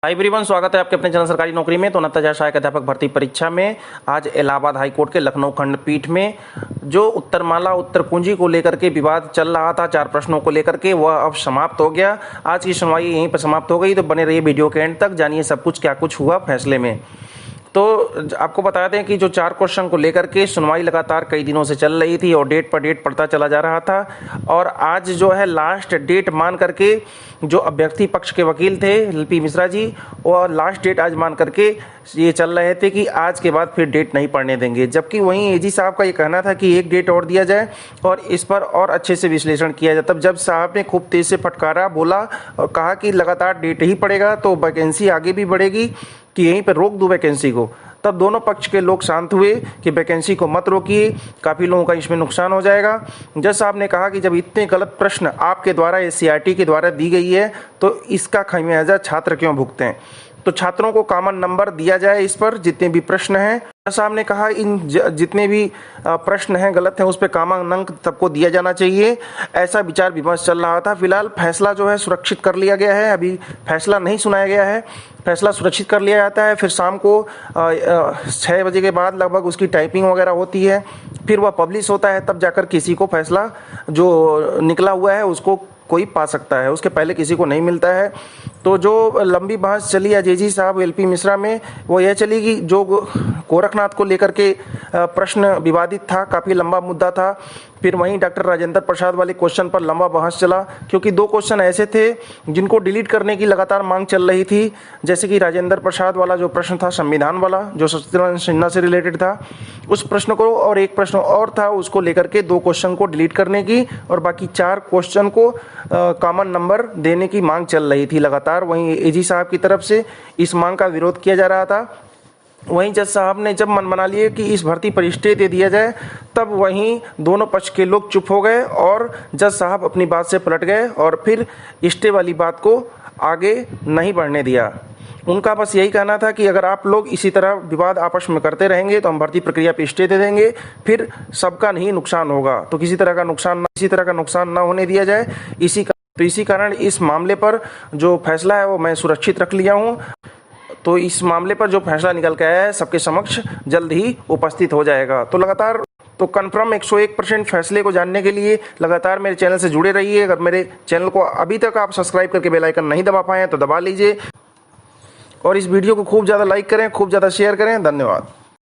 Hi everyone, स्वागत है आपके अपने चैनल सरकारी नौकरी में। तो नतीजा सहायक अध्यापक भर्ती परीक्षा में आज इलाहाबाद हाईकोर्ट के लखनऊ खंडपीठ में जो उत्तरमाला उत्तर कुंजी को लेकर के विवाद चल रहा था 4 प्रश्नों को लेकर के, वह अब समाप्त हो गया। आज की सुनवाई यहीं पर समाप्त हो गई। तो बने रहिए वीडियो के एंड तक, जानिए सब कुछ क्या कुछ हुआ फैसले में। तो आपको बता दें कि जो 4 क्वेश्चन को लेकर के सुनवाई लगातार कई दिनों से चल रही थी और डेट पर डेट पड़ता चला जा रहा था। और आज जो है लास्ट डेट मान करके जो अभ्यर्थी पक्ष के वकील थे एलपी मिश्रा जी, और लास्ट डेट आज मान करके ये चल रहे थे कि आज के बाद फिर डेट नहीं पड़ने देंगे। जबकि वहीं एजी साहब का ये कहना था कि एक डेट और दिया जाए और इस पर और अच्छे से विश्लेषण किया जाए। तब जब साहब ने खूब तेज से फटकारा, बोला और कहा कि लगातार डेट ही पड़ेगा तो वैकेंसी आगे भी बढ़ेगी, कि यहीं पर रोक दूं वैकेंसी को। तब दोनों पक्ष के लोग शांत हुए कि वैकेंसी को मत रोकिए, काफ़ी लोगों का इसमें नुकसान हो जाएगा। जज साहब ने कहा कि जब इतने गलत प्रश्न आपके द्वारा एससीईआरटी के द्वारा दी गई है तो इसका खामियाजा छात्र क्यों भुगतें, तो छात्रों को कॉमन नंबर दिया जाए इस पर जितने भी प्रश्न हैं। साहब ने कहा इन जितने भी प्रश्न हैं गलत हैं उस पर कॉमन अंक सबको दिया जाना चाहिए। ऐसा विचार विमर्श चल रहा था। फिलहाल फैसला जो है सुरक्षित कर लिया गया है, अभी फैसला नहीं सुनाया गया है। फैसला सुरक्षित कर लिया जाता है, फिर शाम को 6 बजे के बाद लगभग उसकी टाइपिंग वगैरह होती है, फिर वह पब्लिश होता है, तब जाकर किसी को फैसला जो निकला हुआ है उसको कोई पा सकता है, उसके पहले किसी को नहीं मिलता है। तो जो लंबी बहस चली आज एजी साहब एलपी मिश्रा में, वो यह चली कि जो गोरखनाथ को लेकर के प्रश्न विवादित था, काफ़ी लंबा मुद्दा था। फिर वहीं डॉक्टर राजेंद्र प्रसाद वाले क्वेश्चन पर लंबा बहस चला, क्योंकि 2 क्वेश्चन ऐसे थे जिनको डिलीट करने की लगातार मांग चल रही थी। जैसे कि राजेंद्र प्रसाद वाला जो प्रश्न था संविधान वाला, जो सत्यनारायण सिन्हा से रिलेटेड था, उस प्रश्न को, और एक प्रश्न और था उसको लेकर के 2 क्वेश्चन को डिलीट करने की और बाकी 4 क्वेश्चन को कॉमन नंबर देने की मांग चल रही थी लगातार। वहीं एजी साहब की तरफ से इस मांग का विरोध किया जा रहा था। वहीं जज साहब ने जब मन बना लिए कि इस भर्ती पर स्टे दे दिया जाए, तब वहीं दोनों पक्ष के लोग चुप हो गए और जज साहब अपनी बात से पलट गए और फिर स्टे वाली बात को आगे नहीं बढ़ने दिया। उनका बस यही कहना था कि अगर आप लोग इसी तरह विवाद आपस में करते रहेंगे तो हम भर्ती प्रक्रिया पे स्टे दे देंगे, फिर सबका नहीं नुकसान होगा। तो किसी तरह का नुकसान ना होने दिया जाए। इसी कारण इस मामले पर जो फैसला है वो मैं सुरक्षित रख लिया हूँ। तो इस मामले पर जो फैसला निकल के आया है सबके समक्ष जल्द ही उपस्थित हो जाएगा। तो लगातार कंफर्म 101% फैसले को जानने के लिए लगातार मेरे चैनल से जुड़े रहिए। अगर मेरे चैनल को अभी तक आप सब्सक्राइब करके बेल आइकन नहीं दबा पाए हैं तो दबा लीजिए और इस वीडियो को खूब ज़्यादा लाइक करें, खूब ज़्यादा शेयर करें। धन्यवाद।